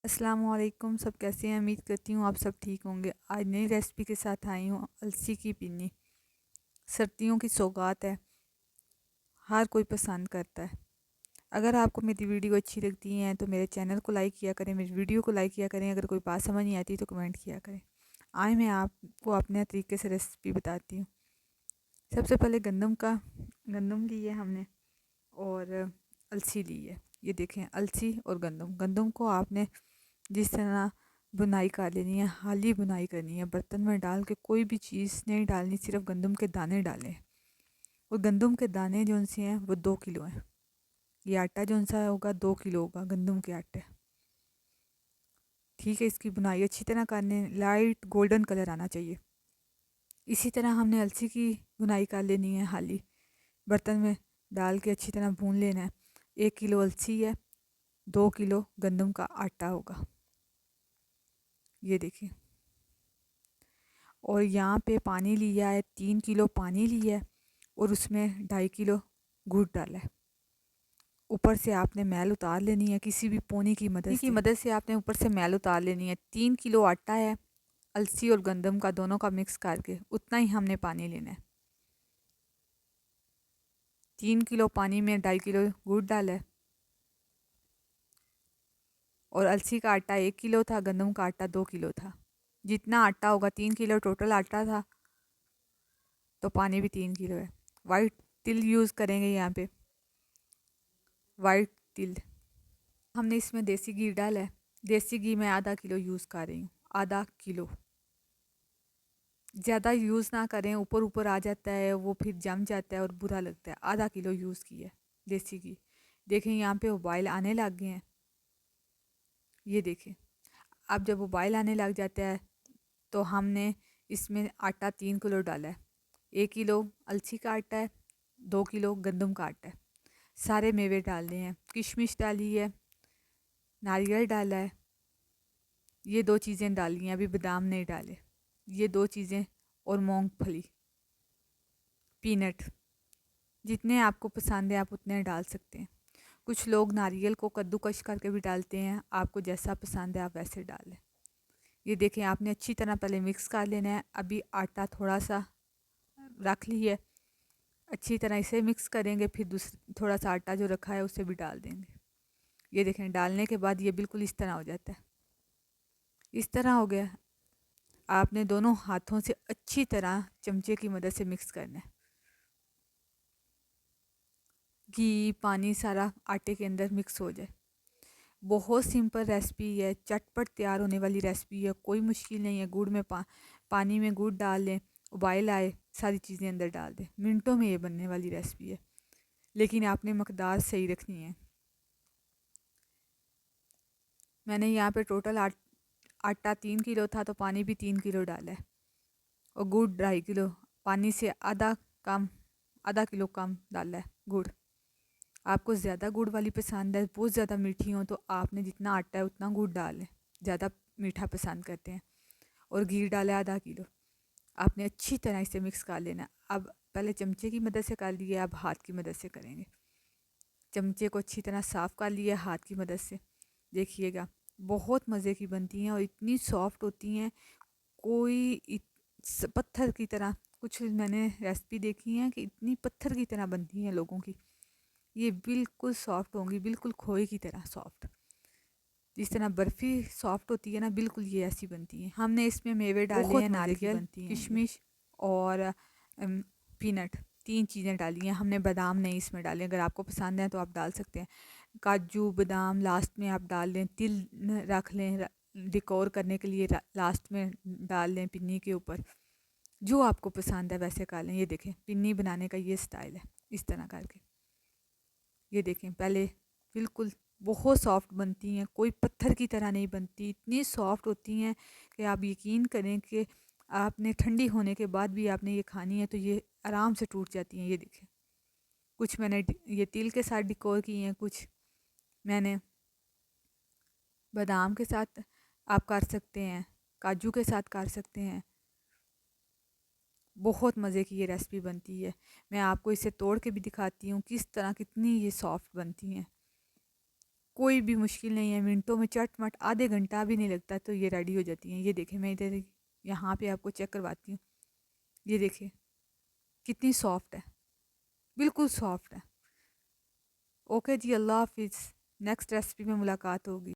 अस्सलामुअलैकुम। सब कैसे हैं? उम्मीद करती हूँ आप सब ठीक होंगे। आज नई रेसिपी के साथ आई हूँ, अलसी की पिन्नी। सर्दियों की सौगात है, हर कोई पसंद करता है। अगर आपको मेरी वीडियो अच्छी लगती है तो मेरे चैनल को लाइक किया करें, मेरी वीडियो को लाइक किया करें। अगर कोई बात समझ नहीं आती तो कमेंट किया करें। आज मैं आपको अपने तरीके से रेसिपी बताती हूँ। सबसे पहले गंदम ली है हमने और अलसी ली है। ये देखें, अलसी और गंदम। गंदम को आपने जिस तरह बुनाई कर लेनी है, हाली बुनाई करनी है। बर्तन में डाल के कोई भी चीज़ नहीं डालनी, सिर्फ गंदम के दाने डालें। और गंदम के दाने जो से हैं वो 2 किलो हैं। ये आटा जो सा होगा 2 किलो होगा गंदम के आटे। ठीक है, इसकी बुनाई अच्छी तरह करने, लाइट गोल्डन कलर आना चाहिए। इसी तरह हमने अलसी की बुनाई कर लेनी है। हाली बर्तन में डाल के अच्छी तरह भून लेना है। 1 किलो अलसी है, 2 किलो गंदम का आटा होगा। ये देखिए, और यहाँ पे पानी लिया है, 3 किलो पानी लिया है और उसमें 2.5 किलो गुड़ डाला है। ऊपर से आपने मैल उतार लेनी है किसी भी पोनी की मदद से आपने ऊपर से मैल उतार लेनी है। 3 किलो आटा है, अलसी और गंदम का दोनों का मिक्स करके उतना ही हमने पानी लेना है। 3 किलो पानी में 2.5 किलो गुड़ डाला है। और अलसी का आटा 1 किलो था, गंदम का आटा 2 किलो था। जितना आटा होगा, 3 किलो टोटल आटा था, तो पानी भी 3 किलो है। वाइट तिल यूज़ करेंगे यहाँ पे, वाइट तिल। हमने इसमें देसी घी डाला है। देसी घी मैं आधा किलो यूज़ कर रही हूँ, आधा किलो। ज़्यादा यूज़ ना करें, ऊपर ऊपर आ जाता है वो, फिर जम जाता है और बुरा लगता है। आधा किलो यूज़ किया देसी घी। देखें यहाँ पे उबाल आने लग गए हैं। ये देखें, अब जब उबाल आने लग जाता है तो हमने इसमें आटा 3 किलो डाला है। 1 किलो अलसी का आटा है, 2 किलो गंदम का आटा है। सारे मेवे डालने हैं। किशमिश डाली है, नारियल डाला है, ये 2 चीज़ें डाली हैं, अभी बादाम नहीं डाले। ये 2 चीज़ें और मूंगफली, पीनट। जितने आपको पसंद है आप उतने डाल सकते हैं। कुछ लोग नारियल को कद्दूकश करके भी डालते हैं, आपको जैसा पसंद है आप वैसे डालें। ये देखें, आपने अच्छी तरह पहले मिक्स कर लेना है। अभी आटा थोड़ा सा रख लिया है, अच्छी तरह इसे मिक्स करेंगे, फिर थोड़ा सा आटा जो रखा है उसे भी डाल देंगे। ये देखें, डालने के बाद ये बिल्कुल इस तरह हो जाता है। इस तरह हो गया। आपने दोनों हाथों से अच्छी तरह चमचे की मदद से मिक्स करना है। घी पानी सारा आटे के अंदर मिक्स हो जाए। बहुत सिंपल रेसिपी है, चटपट तैयार होने वाली रेसिपी है, कोई मुश्किल नहीं है। गुड़ में पानी में गुड़ डाल लें, उबाल आए, सारी चीज़ें अंदर डाल दें, मिनटों में ये बनने वाली रेसिपी है। लेकिन आपने मकदार सही रखनी है। मैंने यहाँ पे टोटल आटा 3 किलो था तो पानी भी 3 किलो डाला है, और गुड़ 2.5 किलो। पानी से आधा किलो कम डाला है गुड़। आपको ज़्यादा गुड़ वाली पसंद है, बहुत ज़्यादा मीठी हो, तो आपने जितना आटा है उतना गुड़ डालें। ज़्यादा मीठा पसंद करते हैं। और घी डाला आधा किलो। आपने अच्छी तरह इसे मिक्स कर लेना। अब पहले चमचे की मदद से कर लिए, अब हाथ की मदद से करेंगे। चमचे को अच्छी तरह साफ़ कर लिया हाथ की मदद से। देखिएगा, बहुत मज़े की बनती हैं और इतनी सॉफ्ट होती हैं, कोई पत्थर की तरह। कुछ मैंने रेसिपी देखी है कि इतनी पत्थर की तरह बनती हैं लोगों की। ये बिल्कुल सॉफ्ट होंगी, बिल्कुल खोए की तरह सॉफ्ट। जिस तरह बर्फ़ी सॉफ्ट होती है ना, बिल्कुल ये ऐसी बनती है। हमने इसमें मेवे डाले हैं, नारियल, किशमिश और पीनट। 3 चीज़ें डाली हैं हमने। बादाम नहीं इसमें डाले, अगर आपको पसंद है तो आप डाल सकते हैं। काजू बादाम लास्ट में आप डाल लें। तिल रख लें डेकोर करने के लिए, लास्ट में डाल लें पिन्नी के ऊपर। जो आपको पसंद है वैसे कर लें। ये देखें, पिन्नी बनाने का ये स्टाइल है, इस तरह करके। ये देखें, पहले बिल्कुल बहुत सॉफ्ट बनती हैं, कोई पत्थर की तरह नहीं बनती, इतनी सॉफ्ट होती हैं कि आप यकीन करें कि आपने ठंडी होने के बाद भी आपने ये खानी है तो ये आराम से टूट जाती हैं। ये देखें, कुछ मैंने ये तिल के साथ डिकोर की हैं, कुछ मैंने बादाम के साथ आप कर सकते हैं, काजू के साथ कर सकते हैं। बहुत मज़े की ये रेसिपी बनती है। मैं आपको इसे तोड़ के भी दिखाती हूँ किस तरह, कितनी ये सॉफ्ट बनती हैं। कोई भी मुश्किल नहीं है, मिनटों में चट-मट, आधे घंटा भी नहीं लगता तो ये रेडी हो जाती हैं। ये देखें, मैं इधर यहाँ पे आपको चेक करवाती हूँ। ये देखिए कितनी सॉफ्ट है, बिल्कुल सॉफ्ट है। ओके जी, अल्लाह हाफ़िज़। नेक्स्ट रेसिपी में मुलाकात होगी।